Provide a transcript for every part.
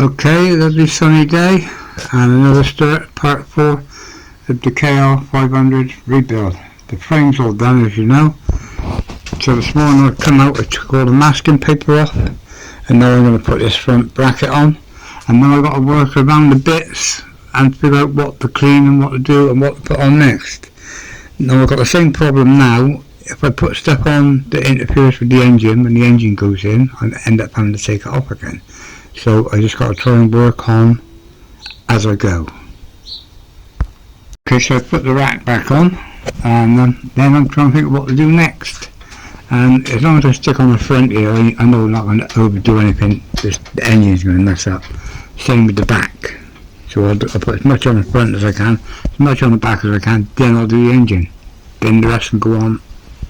Okay, lovely sunny day and another start, part 4 of the KL500 rebuild. The frame's all done, as you know. So this morning I've come out, I took all the masking paper off, and now I'm going to put this front bracket on, and now I've got to work around the bits and figure out what to clean and what to do and what to put on next. Now I've got the same problem now. If I put stuff on that interferes with the engine, when the engine goes in, I end up having to take it off again. So I just got to try and work on as I go. Okay, so I put the rack back on, and then I'm trying to think of what to do next. And as long as I stick on the front here, I know I'm not going to overdo anything. Just the engine's going to mess up. Same with the back. So I'll put as much on the front as I can, as much on the back as I can. Then I'll do the engine. Then the rest can go on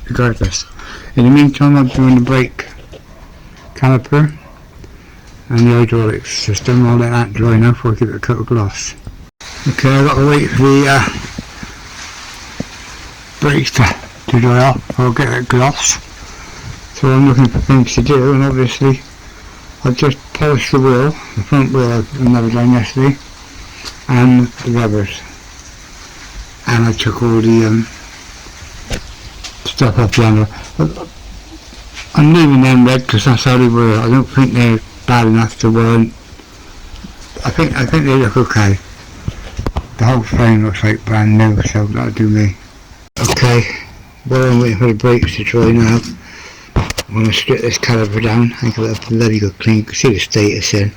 regardless. In the meantime, I'm doing the brake caliper and the hydraulic system. I'll let that dry now before I give it a coat of gloss. Okay, I've got to wait for the brakes to dry off before I get it gloss. So I'm looking for things to do, and obviously I've just polished the wheel, the front wheel I've never done yesterday, and the rubbers. And I took all the stuff off the under. I'm leaving them red because that's how they were. I don't think they're bad enough to warrant. I think they look okay. The whole frame looks like brand new, so that'll do me. Okay, while I'm waiting for the brakes to dry now, I'm going to strip this caliper down and give it a bloody good clean. You can see the state it's in.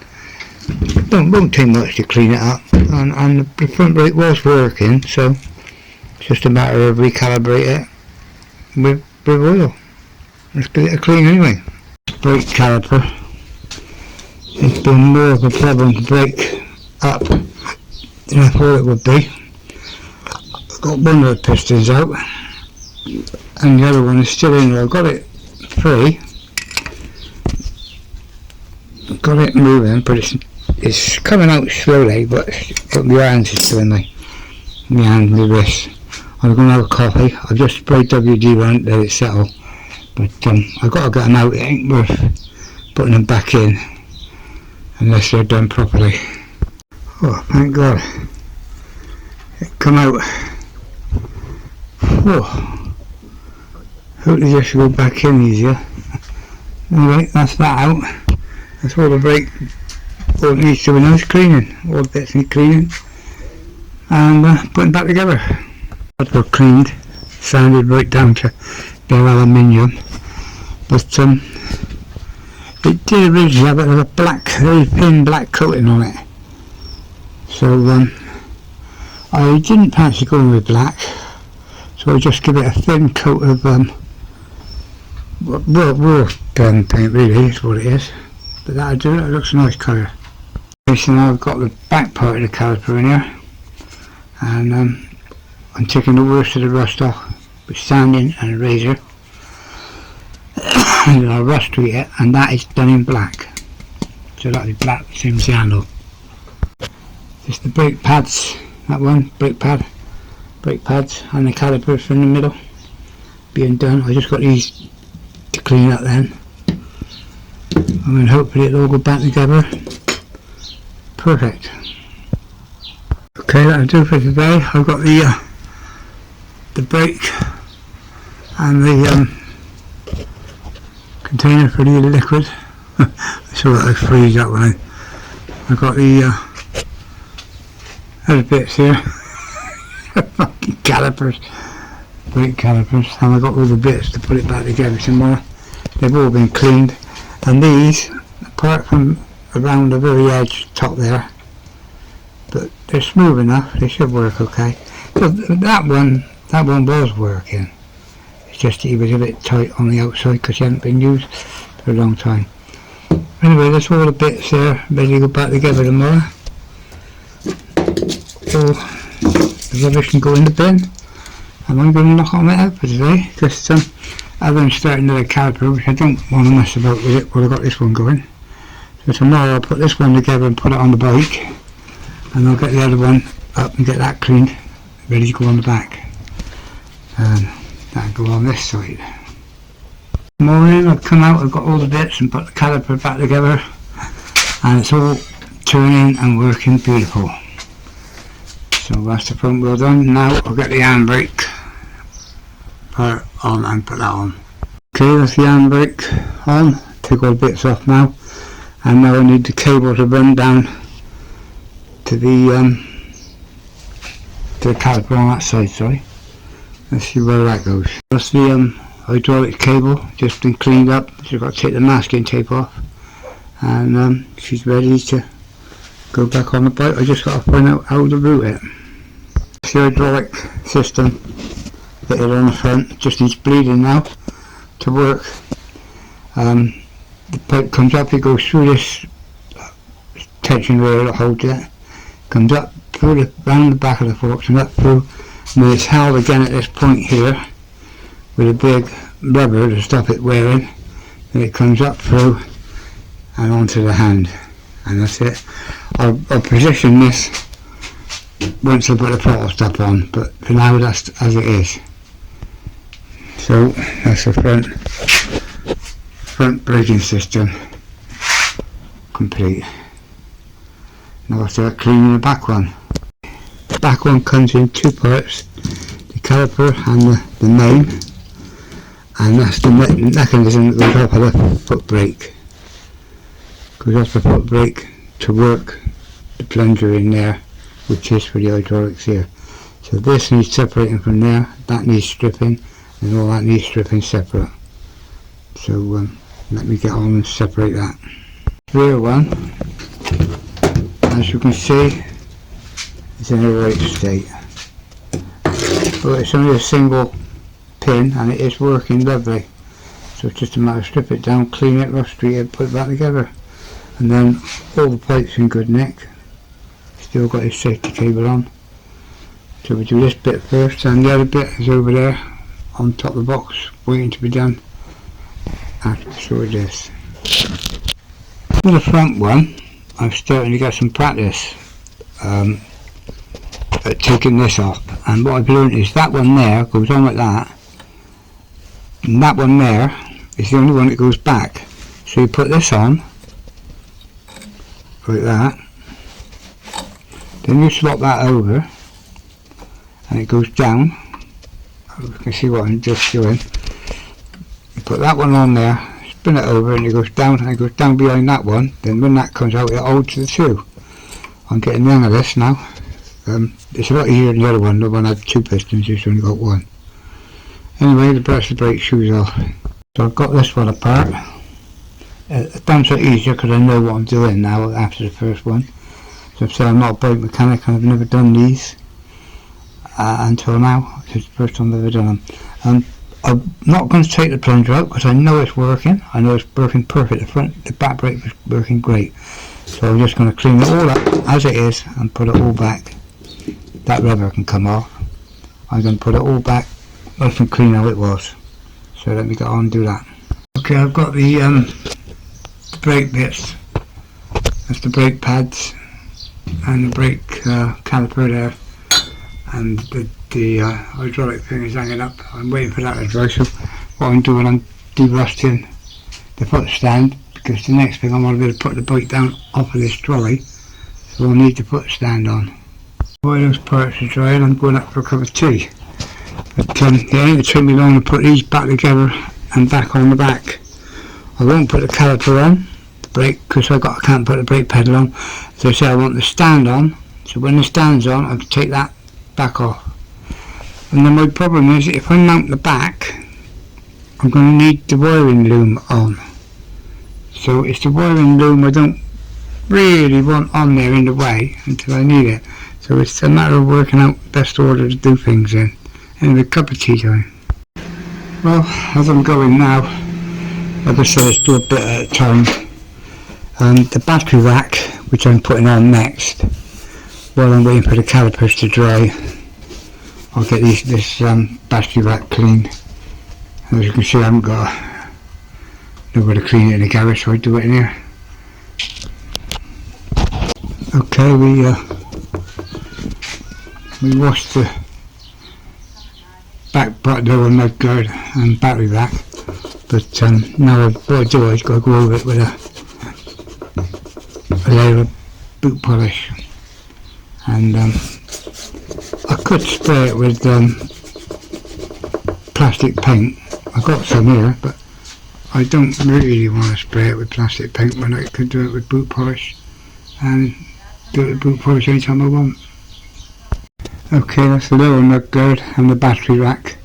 Won't take much to clean it up, and the front brake was working, so it's just a matter of recalibrate it with oil. Let's get it clean anyway. Brake caliper, it's been more of a problem to break up than I thought it would be. I've got one of the pistons out and the other one is still in there. I've got it free, I've got it moving, but it's coming out slowly, but my hands is doing my hand, my wrist. I'm going to have a coffee. I've just sprayed WD on it, let it settle, but I've got to get them out. It ain't worth putting them back in unless they're done properly. Oh, thank God it come out. Oh, hopefully this will go back in easier. Alright, that's that out. That's all the brake. All it needs doing now is cleaning. All the bits need cleaning and putting back together. That got cleaned, sanded right down to their aluminium, but it did originally have a black, very thin black coating on it. So I didn't fancy going with black, so I just give it a thin coat of raw gun paint, really is what it is. But that'll do it. It looks a nice colour. Okay, so now I've got the back part of the caliper in here, and I'm taking the worst of the rust off with sanding and a razor. And I'll rust treat it, and that is done in black. So that'll be black, same as the handle. Just the brake pads, that one, brake pads, and the calipers in the middle being done. I just got these to clean up then, and then hopefully it'll all go back together. Perfect. Okay, that'll do for today. I've got the brake and the container for the liquid. I saw that I freeze up when I got the other bits here. Fucking calipers, brake calipers, and I got all the bits to put it back together tomorrow. They've all been cleaned, and these, apart from around the very edge top there, but they're smooth enough, they should work okay. So that one was working. It's just he was a bit tight on the outside because he hadn't been used for a long time. Anyway, that's all the bits there, ready to go back together tomorrow. So the rubbish can go in the bin, and I'm going to knock on it out for today, because other than starting the caliper, which I don't want to mess about with it while I've got this one going. So tomorrow I'll put this one together and put it on the bike, and I'll get the other one up and get that cleaned, ready to go on the back. That'll go on this side. Morning, I've come out, I've got all the bits and put the caliper back together, and it's all turning and working beautiful. So that's the front wheel done. Now I'll get the handbrake part on and put that on. Okay, that's the handbrake on. Take all the bits off now, and now I need the cable to run down to the caliper on that side. Sorry, let's see where that goes. That's the hydraulic cable, just been cleaned up. She's got to take the masking tape off, and she's ready to go back on the bike. I just got to find out how to route it. The hydraulic system fitted on the front, just needs bleeding now to work. The pipe comes up, it goes through this tension rail that holds it, comes up through round the back of the forks and up through, and then it's held again at this point here with a big rubber to stop it wearing. Then it comes up through and onto the hand, and that's it. I'll position this once I put the throttle stop on, but for now that's as it is. So that's the front braking system complete. Now I'll start cleaning the back one. The back one comes in two parts, the caliper and the main, and that's the mechanism that goes off of the foot brake. Goes off the foot brake to work the plunger in there, which is for the hydraulics here. So this needs separating from there, that needs stripping, and all that needs stripping separate. So let me get on and separate that. Rear one, as you can see, is in a right state. But it's only a single pin and it is working lovely. So it's just a matter of strip it down, clean it, rough street it, put it back together. And then all the pipes in good nick. Still got his safety cable on. So we do this bit first, and the other bit is over there on top of the box waiting to be done after I sort this. For the front one, I'm starting to get some practice at taking this off, and what I've learned is that one there goes on like that, and that one there is the only one that goes back. So you put this on like that, then you slot that over and it goes down. You can see what I'm just doing. You put that one on there, spin it over, and it goes down, and it goes down behind that one. Then when that comes out, it holds the two. I'm getting the hang of this now. It's a lot easier than the other one. The one had two pistons, it's only got one. Anyway, the brush the brake shoes off. So I've got this one apart. It's done so easier because I know what I'm doing now after the first one. So I've said I'm not a bike mechanic and I've never done these until now. It's the first time I've ever done them. I'm not going to take the plunger out because I know it's working. I know it's working perfect. The back brake was working great. So I'm just going to clean it all up as it is and put it all back. That rubber can come off. I'm going to put it all back nice and clean how it was. So let me get on and do that. Okay, I've got the brake bits. That's the brake pads and the brake caliper there, and the hydraulic thing is hanging up. I'm waiting for that to dry. So what I'm doing, I'm derusting the foot stand, because the next thing I want to be able to put the bike down off of this trolley, so I'll need the foot stand on. While those parts are drying, I'm going up for a cup of tea. But it ain't going to take me long to put these back together and back on the back. I won't put the caliper on the brake because I can't put the brake pedal on. So I say I want the stand on. So when the stand's on, I can take that back off. And then my problem is, if I mount the back, I'm going to need the wiring loom on. So it's the wiring loom I don't really want on there in the way until I need it. So it's a matter of working out the best order to do things in. Anyway, a cup of tea time. Well, as I'm going now, like I said, let's do a bit at a time. The battery rack, which I'm putting on next, while I'm waiting for the calipers to dry, I'll get this battery rack clean. As you can see, I haven't got nowhere to clean it in the garage, so I do it in here. Okay, we washed the back part door and mud guard and battery rack, but now what I do is got to go over it with a layer of boot polish, and I could spray it with plastic paint. I got some here, but I don't really want to spray it with plastic paint when I could do it with boot polish, and do it with boot polish anytime I want. Okay, that's the lower mud guard and the battery rack.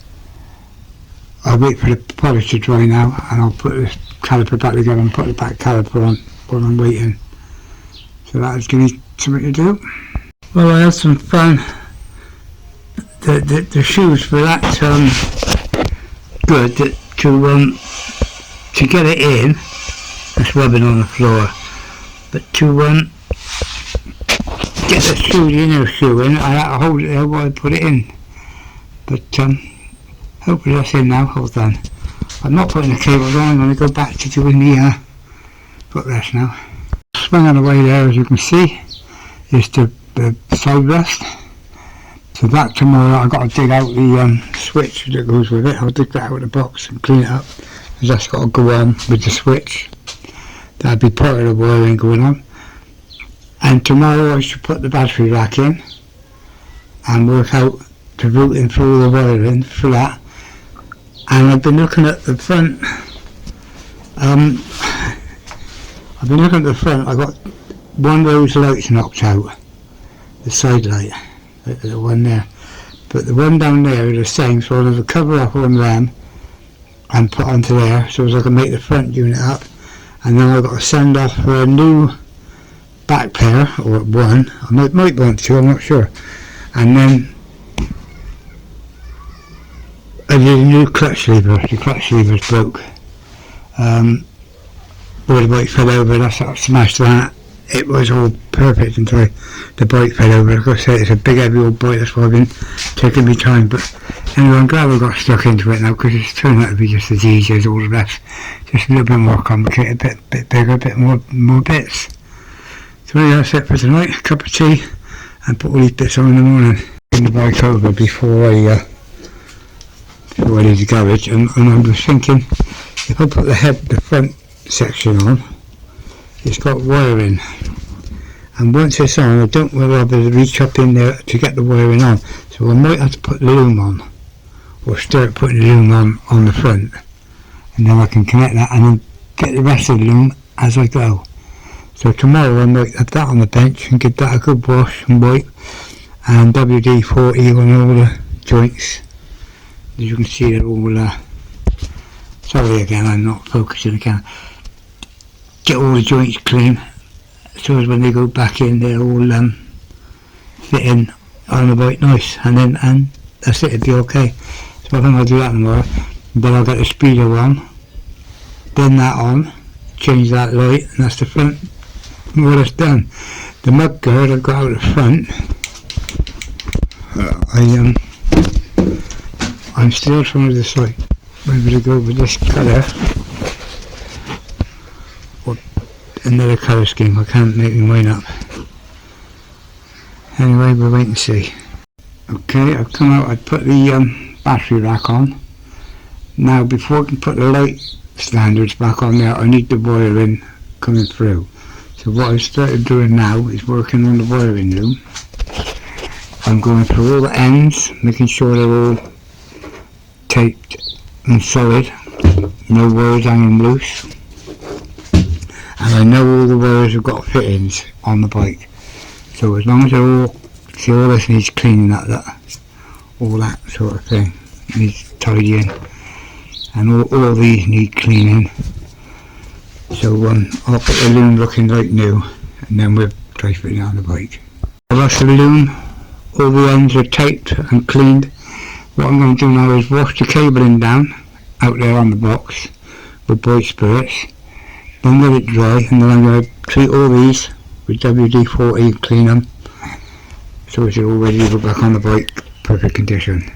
I'll wait for the polish to dry now, and I'll put this caliper back together and put the back caliper on while I'm waiting. So that'll give me something to do. Well, I had some fun. The shoes were that good that to get it in, it's rubbing on the floor. But to get the inner shoe in, I had to hold it there while I put it in. But hopefully that's in now. Hold on. I'm not putting the cables on. I'm going to go back to doing the footrest now. Swing on the way there, as you can see, is the side rest. So that tomorrow I've got to dig out the switch that goes with it. I'll dig that out of the box and clean it up, because that's got to go on with the switch. That'll be part of the wiring going on. And tomorrow I should put the battery rack in and work out the routing for all the wiring for that. And I've been looking at the front. I've got one of those lights knocked out, the side light, the one there. But the one down there is the same, so I'll have a cover up on them and put onto there, so as I can make the front unit up. And then I've got to send off for a new back pair, or one. I might want two, I'm not sure. And then I did a new clutch lever. The clutch lever's broke. Where the bike fell over, that's what smashed that. It was all perfect until the bike fell over. Like I said, it's a big heavy old bike, that's why I've been taking me time. But anyway, I'm glad I got stuck into it now, because it's turned out to be just as easy as all the rest. Just a little bit more complicated, a bit bigger, a bit more bits. So anyway, that's it for tonight. A cup of tea, and put all these bits on in the morning. Bring the bike over before I leave the garage, and I was thinking, if I put the front section on, it's got wiring, and once it's on, I don't want to have to reach up in there to get the wiring on, so I might have to put the loom on, or start putting the loom on the front, and then I can connect that and then get the rest of the loom as I go. So tomorrow I might have that on the bench and give that a good wash and wipe, and WD-40 on all the joints. As you can see, they're all sorry again, I'm not focusing again. Get all the joints clean, so as when they go back in, they're all fitting on the bike nice, and that's it, it'll be okay. So I think I'll do that tomorrow. Then I'll get the speedo on, then that on, change that light, and that's the front. More or less done. The mud guard I've got out the front. I'm still trying to decide whether to go with this colour or another colour scheme. I can't make my mind up. Anyway, we'll wait and see. Okay, I've come out, I put the battery rack on. Now before I can put the light standards back on there, I need the wiring coming through. So what I've started doing now is working on the wiring loom. I'm going through all the ends, making sure they're all taped and solid, no wires hanging loose, and I know all the wires have got fittings on the bike, so as long as they're all, see, all this needs cleaning up, all that sort of thing needs tidying, and all these need cleaning. So I'll put the loom looking like new, and then we'll try fitting it on the bike. The rest of the loom, all the ends are taped and cleaned. What I'm going to do now is wash the cabling down out there on the box with bright spirits, then let it dry, and then I'm going to treat all these with WD-40 and clean them, so it's all ready to go back on the bike, perfect condition.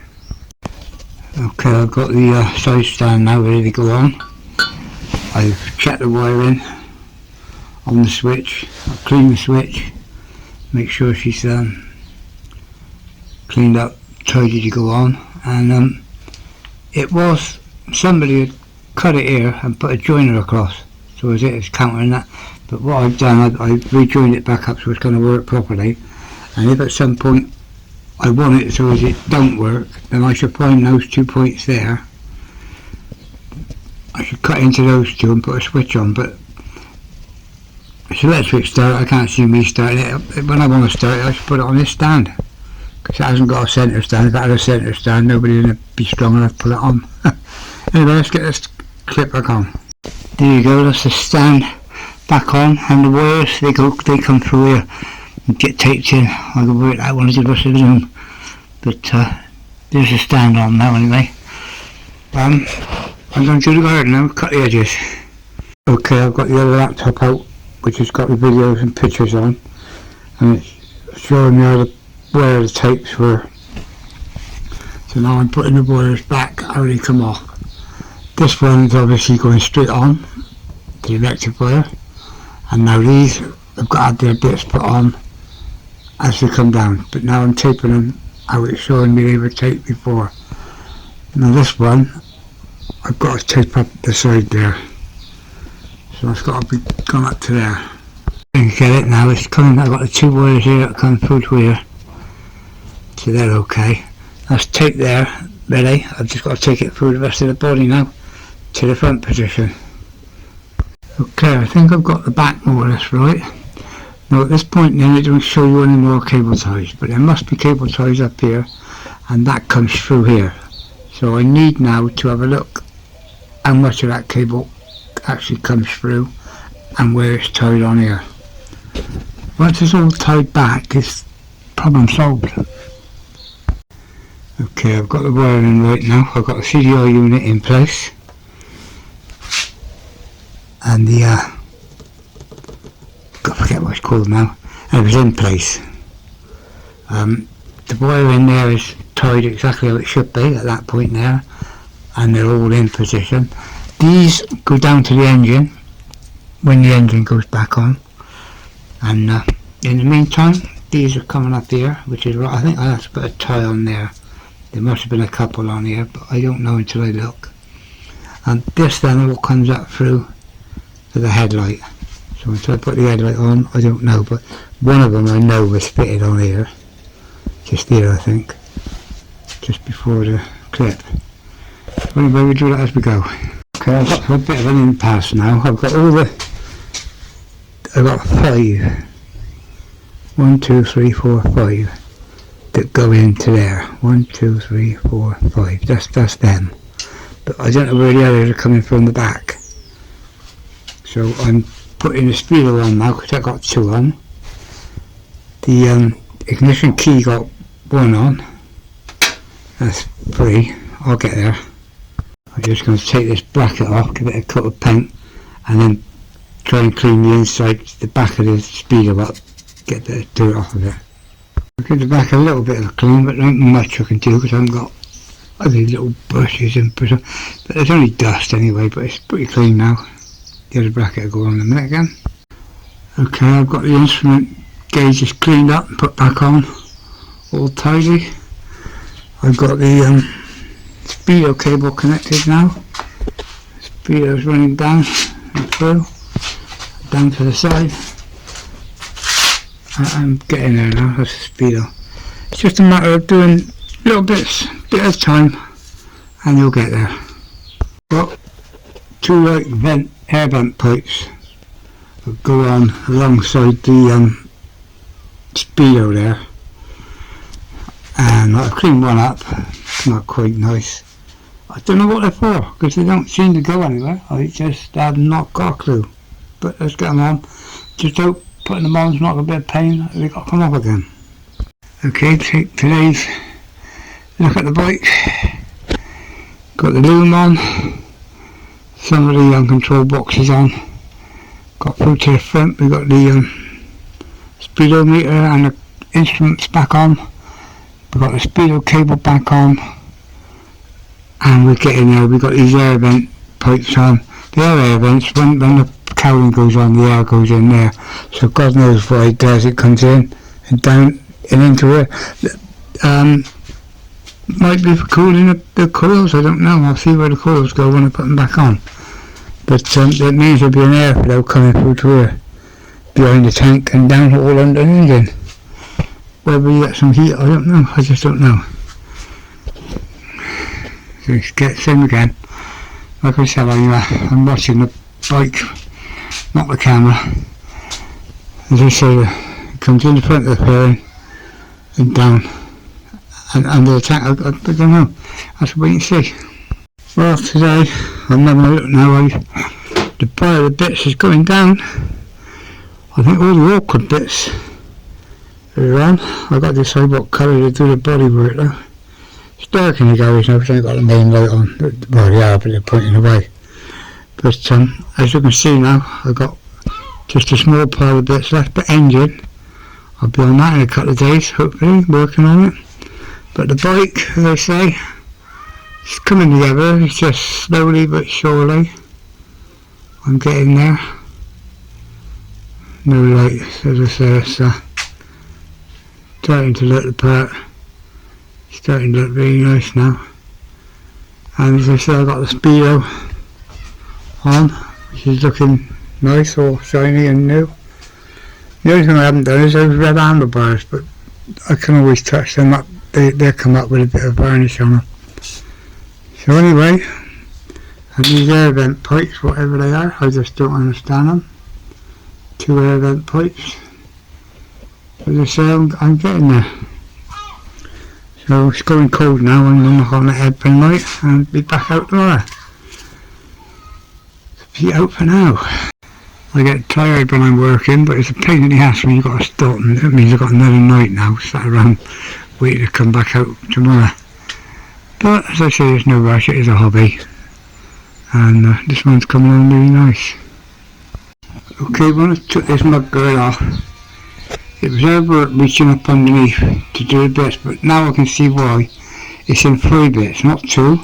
Okay, I've got the side stand now ready to go on. I've checked the wiring on the switch, I've cleaned the switch, make sure she's cleaned up, tidy to go on, and it was, somebody had cut it here and put a joiner across, so it's countering that. But what I've done, I've rejoined it back up so it's going to work properly. And if at some point I want it so as it don't work, then I should find those 2 points there. I should cut into those two and put a switch on, but it's electric start, I can't see me starting it. When I want to start it, I should put it on this stand, because it hasn't got a centre stand. If it had a centre stand, nobody would be strong enough to put it on. Anyway, let's get this clip back on. There you go, that's the stand back on, and the wires, they come through here and get taped in. I can work that one as the rest of the room, but there's the stand on now anyway. I'm going to do the garden now, cut the edges. Okay, I've got the other laptop out, which has got the videos and pictures on, and it's showing me where the tapes were. So now I'm putting the wires back, how they come off. This one is obviously going straight on to the rectifier, and now these have got to have their bits put on as they come down, but now I'm taping them how it's showing me they were taped before. Now this one, I've got to tape up the side there. So it's got to be gone up to there. You can get it now, it's coming, I've got the 2 wires here that come through to here. So they're okay. That's taped there, ready. I've just got to take it through the rest of the body now, to the front position. Okay, I think I've got the back more or less right. Now at this point then it doesn't show you any more cable ties, but there must be cable ties up here, and that comes through here. So I need now to have a look how much of that cable actually comes through and where it's tied on here. Once it's all tied back, it's problem solved. Okay, I've got the wiring right now. I've got the CDI unit in place, and the I forget what it's called now, and it was in place. The wire in there is tied exactly how it should be at that point there, and they're all in position. These go down to the engine when the engine goes back on, and in the meantime these are coming up here, which is right. I think I have to put a tie on there. There must have been a couple on here, but I don't know until I look. And this then all comes up through to the headlight. So until I put the headlight on, I don't know, but one of them I know was fitted on here, just here I think, just before the clip. Anyway, we'll do that as we go. Okay, I've got a bit of an impasse now. I've got 5. 1, 2, 3, 4, 5 that go into there. 1, 2, 3, 4, 5. That's them. But I don't know where the others are coming from the back. So I'm putting the speedo on now because I got 2 on. The ignition key got 1 on. That's 3. I'll get there. I'm just going to take this bracket off, give it a coat of paint, and then try and clean the inside, the back of the speedo up, get the dirt off of it. I'll give the back a little bit of a clean, but not much I can do because I haven't got these little brushes and but there's only dust anyway, but it's pretty clean now. The other bracket will go on in a minute again. Okay, I've got the instrument gauges cleaned up and put back on, all tidy. I've got the speedo cable connected now. Speedo's running down and through, down to the side. I'm getting there now, that's the speedo. It's just a matter of doing little bit at a time, and you'll get there. Got 2 air vent pipes that go on alongside the speedo there, and I've cleaned one up. Not quite nice. I don't know what they're for because they don't seem to go anywhere. I just have not got a clue. But let's get them on. Just hope putting them on is not a bit of pain. They've got to come off again. Okay, take today's look at the bike. Got the loom on. Some of the control boxes on. Got through to the front. We've got the speedometer and the instruments back on. We've got the speedo cable back on, and we're getting there. We've got these air vent pipes on. The air vents, when the cowling goes on, the air goes in there. So God knows what it does. It comes in and down and into it. Might be for cooling the coils, I don't know. I'll see where the coils go when I put them back on. But that means there'll be an airflow coming through to here, behind the tank and down all under the engine. Whether you get some heat, I don't know, I just don't know. So let's get same again. Like I said, I'm watching the bike, not the camera. As I say, it comes in the front of the fairing and down. And the tank, I don't know, I have to wait and see. Well, today, I'm having a look now, the pile of bits is going down. I think all the awkward bits are on. I've got to decide what colour to do the body work though. It's dark in the garage now because I've got the main light on. Well, they are, but they're pointing away. But as you can see now, I've got just a small pile of bits left, but engine, I'll be on that in a couple of days, hopefully, working on it. But the bike, as I say, it's coming together, it's just slowly but surely. I'm getting there. No lights, as I say, it's starting to look the part. It's starting to look really nice now. And as I say, I've got the speedo on, which is looking nice, all shiny and new. The only thing I haven't done is those red handlebars, but I can always touch them up. They come up with a bit of varnish on them. So anyway, and these air vent pipes, whatever they are, I just don't understand them. 2 air vent pipes. As I say, I'm getting there. So it's going cold now, I'm going to knock on the headband light and be back out tomorrow. Be out for now. I get tired when I'm working, but it's a pain in the ass when you've got to stop, and it means I've got another night now, sat around waiting to come back out tomorrow. But as I say, there's no rush, it is a hobby. And this one's coming on really nice. Okay, when I took this mud guard off, it was over reaching up underneath to do the bits, but now I can see why. It's in 3 bits, not 2.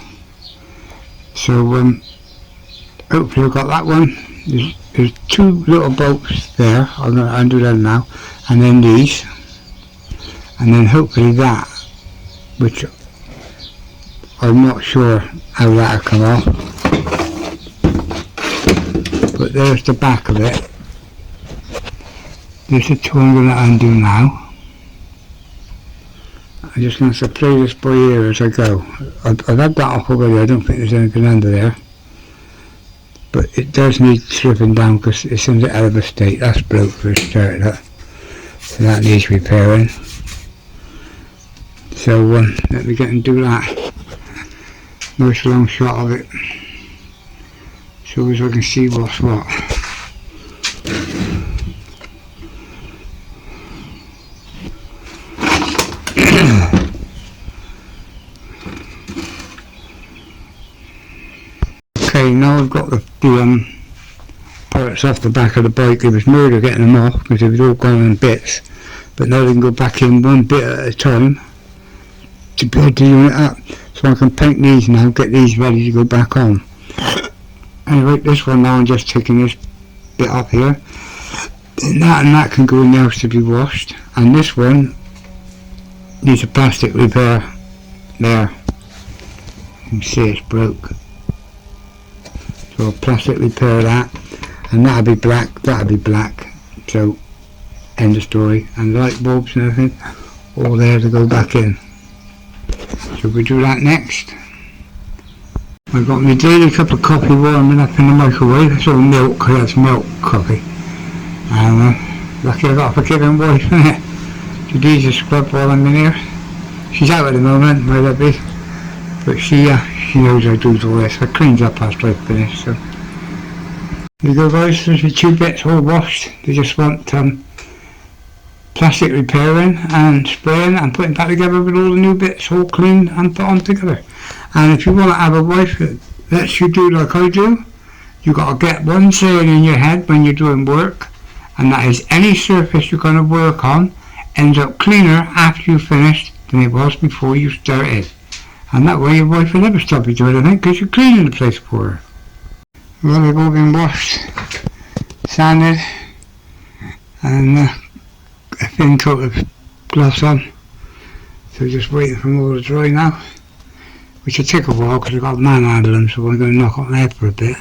So hopefully I've got that one. There's 2 little bolts there, I'm going to undo them now, and then these, and then hopefully that, which I'm not sure how that'll come off, but there's the back of it. There's the 2 I'm going to undo now. I'm just going to play this by ear as I go. I've had that off already, I don't think there's anything under there. But it does need stripping down because it's in the hell of a state. That's broke for a start, that. So that needs repairing. So let me get and do that. Nice long shot of it, so as I can see what's what. Okay, now I've got the parts off the back of the bike. It was murder getting them off because it was all gone in bits, but now they can go back in 1 bit at a time to be able to unit up. So I can paint these now, get these ready to go back on. Anyway, this one now I'm just taking this bit off here. And that can go in there to be washed. And this one needs a plastic repair. There. You can see it's broke. So I'll plastic repair that. And that'll be black, that'll be black. So, end of story. And the light bulbs and everything, all there to go back in. So we do that next. I've got my daily cup of coffee warming up in the microwave. It's all milk, that's milk coffee. And lucky I got a forgiving wife, innit? She needs a scrub while I'm in here. She's out at the moment, my lovely. But she knows I do all this. I cleans up after I finish, so. There you go guys, there's the 2 bits all washed. They just want plastic repairing and spraying and putting back together with all the new bits all cleaned and put on together. And if you want to have a wife that lets you do like I do, you got to get one saying in your head when you're doing work, and that is any surface you're going to work on ends up cleaner after you finished than it was before you started. And that way your wife will never stop you doing anything because you're cleaning the place for her. Well, they've all been washed, sanded, and a thin coat of gloss on. So just waiting for them all to dry now, which will take a while because I've got to manhandle them, so I'm going to knock on their head for a bit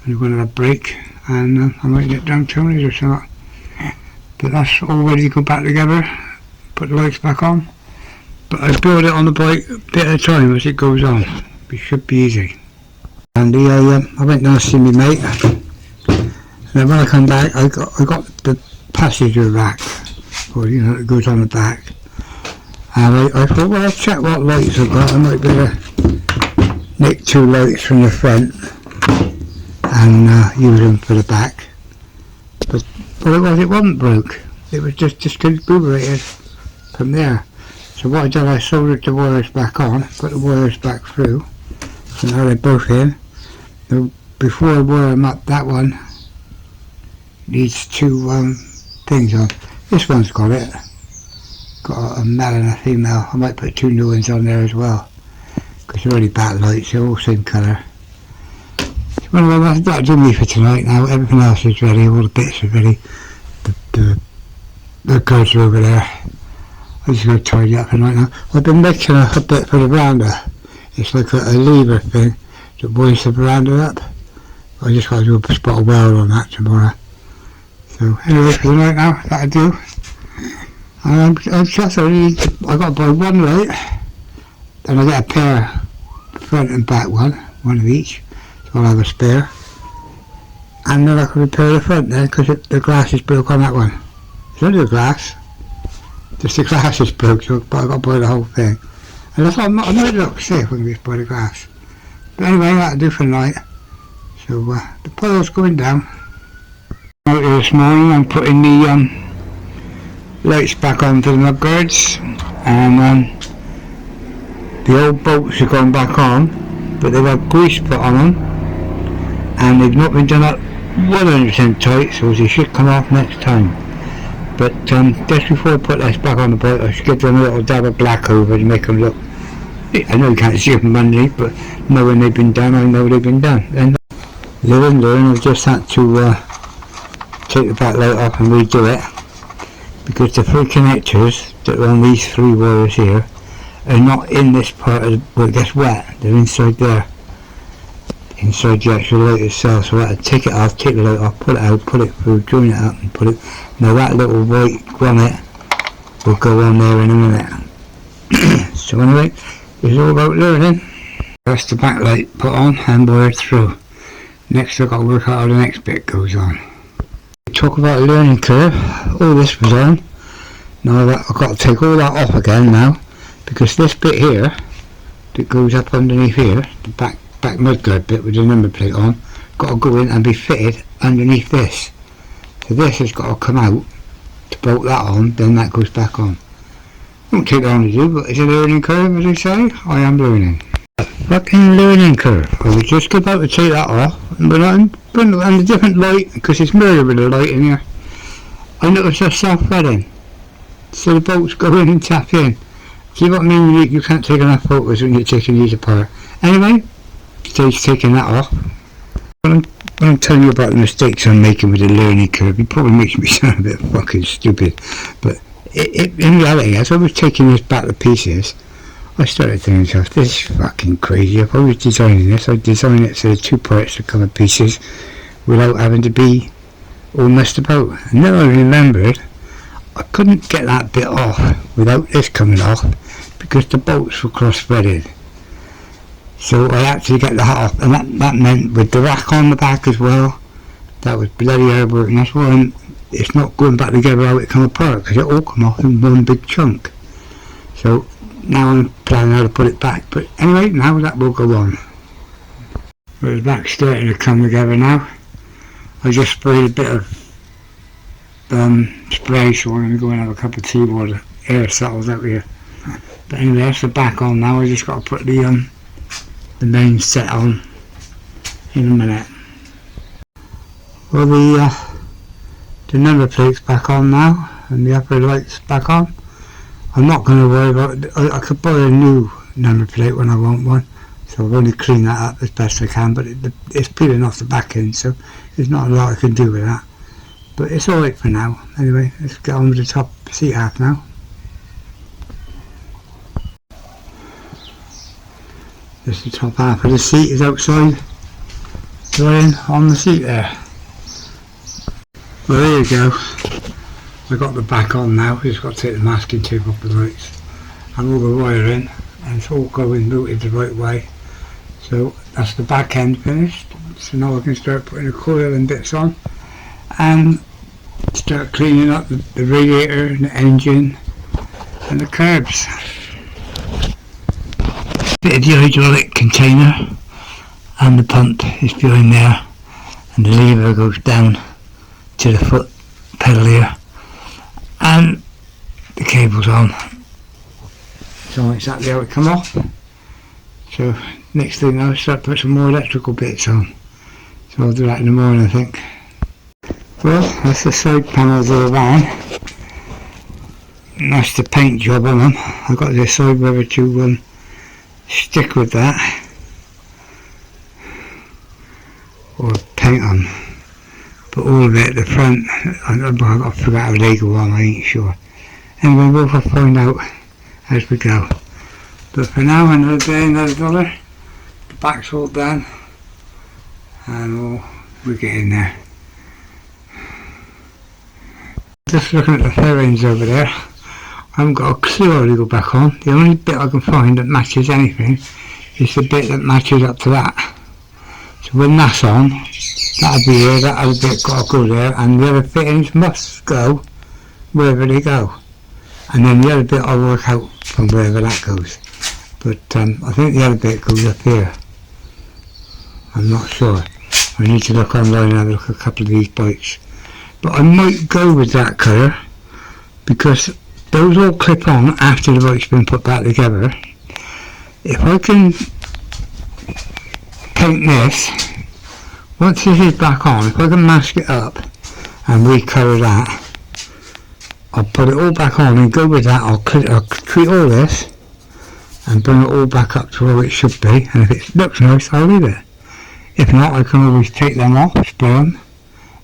I'm going to have a break, and I might get down Tony's or something. But that's all ready to go back together. Put the lights back on. But I build it on the bike a bit at a time as it goes on. It should be easy. And I went down to see my mate. And then when I come back, I got the passenger rack, or it goes on the back. And I thought, well, I'll check what lights I've got. I might be able to nick 2 lights from the front and use them for the back. But what it wasn't broke. It was just distributed from there. So what I did, I soldered the wires back on, put the wires back through. So now they're both in. Now, before I wire them up, that one needs 2 things on. This one's got it. Got a male and a female. I might put 2 new ones on there as well, because they're only backlights, they're all same colour. Well, that'll do me for tonight now. Everything else is ready, all the bits are ready. The girls are over there. I'm just going to tidy up tonight now. I've been making a bit for the veranda. It's like a lever thing that buoys the veranda up. I just got to do a spot of weld on that tomorrow. So anyway, for the night now, that'll do. I'm just I got to buy 1 light, and I get a pair, front and back one of each. So I'll have a spare. And then I can repair the front then, because the glass is broke on that one. It's only the glass. Just the glass is broke, so but I've got to buy the whole thing. And I thought I might look safe when we just buy the glass. But anyway, that'll do for the night. So the pile's going down. Out here this morning, I'm putting the lights back onto the mud guards, and the old bolts are going back on, but they've had grease put on them, and they've not been done up 100% tight, so they should come off next time. But just before I put this back on the bike, I should give them a little dab of black over to make them look, I know you can't see them underneath, but knowing they've been done, I know they've been done. And learn, I've just had to take the back light off and redo it, because the 3 connectors that are on these 3 wires here are not in this part of where it gets wet. They're inside there, inside the actual light itself. So I had to take it off, take the light off, put it out, put it through, join it up and put it. Now that little white grommet will go on there in a minute. So anyway, it's all about learning. That's the backlight put on and wired through. Next I've got to work out how the next bit goes on. Talk about a learning curve. All this was on. Now I've got to take all that off again now, because this bit here that goes up underneath here, the back mudguard bit with the number plate on, got to go in and be fitted underneath this. So this has got to come out to bolt that on, then that goes back on. Won't take long to do, but it's a learning curve, as I say. I am learning. A fucking learning curve. I was just about to take that off, but I'm a different light, because it's murder with the light in here. I noticed a self-threading, so the bolts go in and tap in. See what I mean? You can't take enough photos when you're taking these apart. Anyway, stage taking that off. When I'm telling you about the mistakes I'm making with the learning curve, it probably makes me sound a bit fucking stupid, but in reality, as I was taking this back to pieces, I started thinking to myself, this is fucking crazy. If I was designing this, I'd design it so the 2 parts would come in pieces without having to be all messed about. And then I remembered I couldn't get that bit off without this coming off, because the bolts were cross-threaded. So I had to get that off, and that meant with the rack on the back as well, that was bloody hard work, and that's why it's not going back together how it come apart, because it all come off in one big chunk. So now I'm planning how to put it back, but anyway, now that will go on. The back's starting to come together now. I just sprayed a bit of spray, so I'm going to go and have a cup of tea while the air settles out here. But anyway, that's the back on now. I just got to put the main set on in a minute. Well, the number plate's back on now, and the upper light's back on. I'm not going to worry about it. I could buy a new number plate when I want one, so I've only cleaned that up as best I can, but it's peeling off the back end, so there's not a lot I can do with that. But it's alright for now. Anyway, let's get on with the top seat half now. Just the top half of the seat is outside. drying on the seat there. Well, there you go. I got the back on now. Just got to take the masking tape off the lights and all the wiring, and it's all going routed the right way. So that's the back end finished. So now I can start putting the coil and bits on and start cleaning up the radiator and the engine and the curbs. Bit of the hydraulic container and the pump is behind there, and the lever goes down to the foot pedal here, and the cable's on. So exactly how it come off. So next thing I'll start putting some more electrical bits on. So I'll do that in the morning, I think. Well, that's the side panels of the van. And that's the paint job on them. I've got this side rubber to stick with that, or paint on. But all of it at the front, I've got to figure out how they go on, I ain't sure. Anyway, we'll find out as we go. But for now, another day, another dollar. The back's all done, and we'll get in there. Just looking at the fairings over there, I haven't got a clue how to go back on. The only bit I can find that matches anything is the bit that matches up to that. So when that's on, that'll be here, that other bit got to go there, and the other fittings must go wherever they go. And then the other bit I'll work out from wherever that goes. But I think the other bit goes up here. I'm not sure. I need to look online and have a look at a couple of these bikes. But I might go with that colour, because those all clip on after the bike's been put back together. If I can paint this, once this is back on, if I can mask it up and recolour that, I'll put it all back on and go with that. I'll treat all this and bring it all back up to where it should be, and if it looks nice, I'll leave it. If not, I can always take them off, spray them,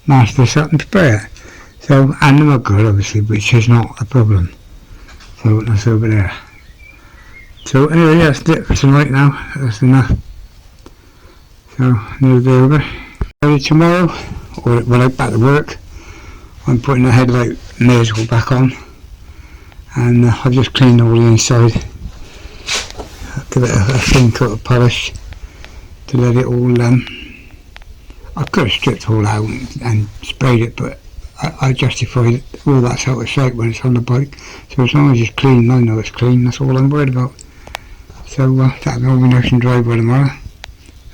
mask this up and spray it. So, and the mud guard obviously, which is not a problem. So that's over there. So anyway, that's it for tonight now. That's enough. So another day over. Ready tomorrow, or when I'm back to work, I'm putting the headlight nozzle back on, and I've just cleaned all the inside. I'll give it a thin coat of polish to let it all. I could have stripped all out and sprayed it, but I justified all that's out of sight when it's on the bike. So as long as it's clean, I know it's clean. That's all I'm worried about. So that'll be all nice and dry by tomorrow,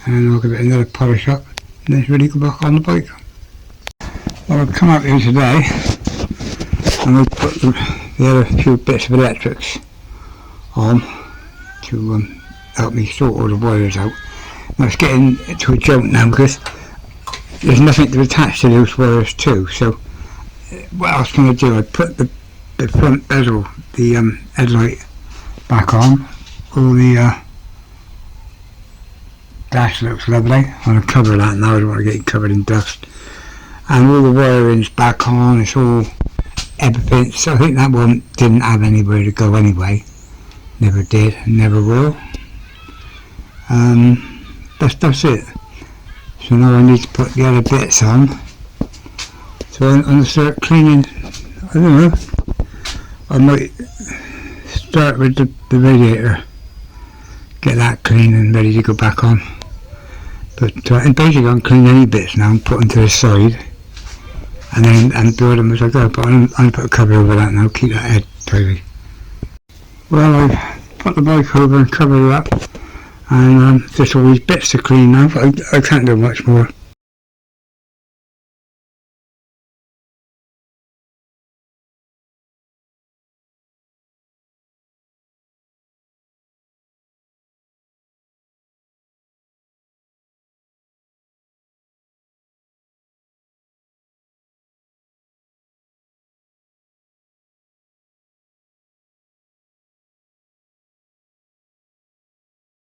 and I'll give it another polish up, and then it's ready to go back on the bike. Well, I've come out here today and I've put the other few bits of electrics on to help me sort all the wires out. Now it's getting to a joke now because there's nothing to attach to those wires to. So what else can I do? I put the front bezel, the headlight back on. All the dash looks lovely. I'm going to cover that now, I don't want to get it covered in dust. And all the wiring's back on, it's all everything. So I think that one didn't have anywhere to go anyway. Never did, and never will. That's it. So now I need to put the other bits on. So I'm going to start cleaning. I don't know, I might start with the radiator, get that clean and ready to go back on. But and basically I'm cleaning any bits now and put them to the side, and then build them as I go. But I'm going to put a cover over that now, keep that head tidy. Well, I've put the bike over and covered it up, and just all these bits to clean now, but I can't do much more.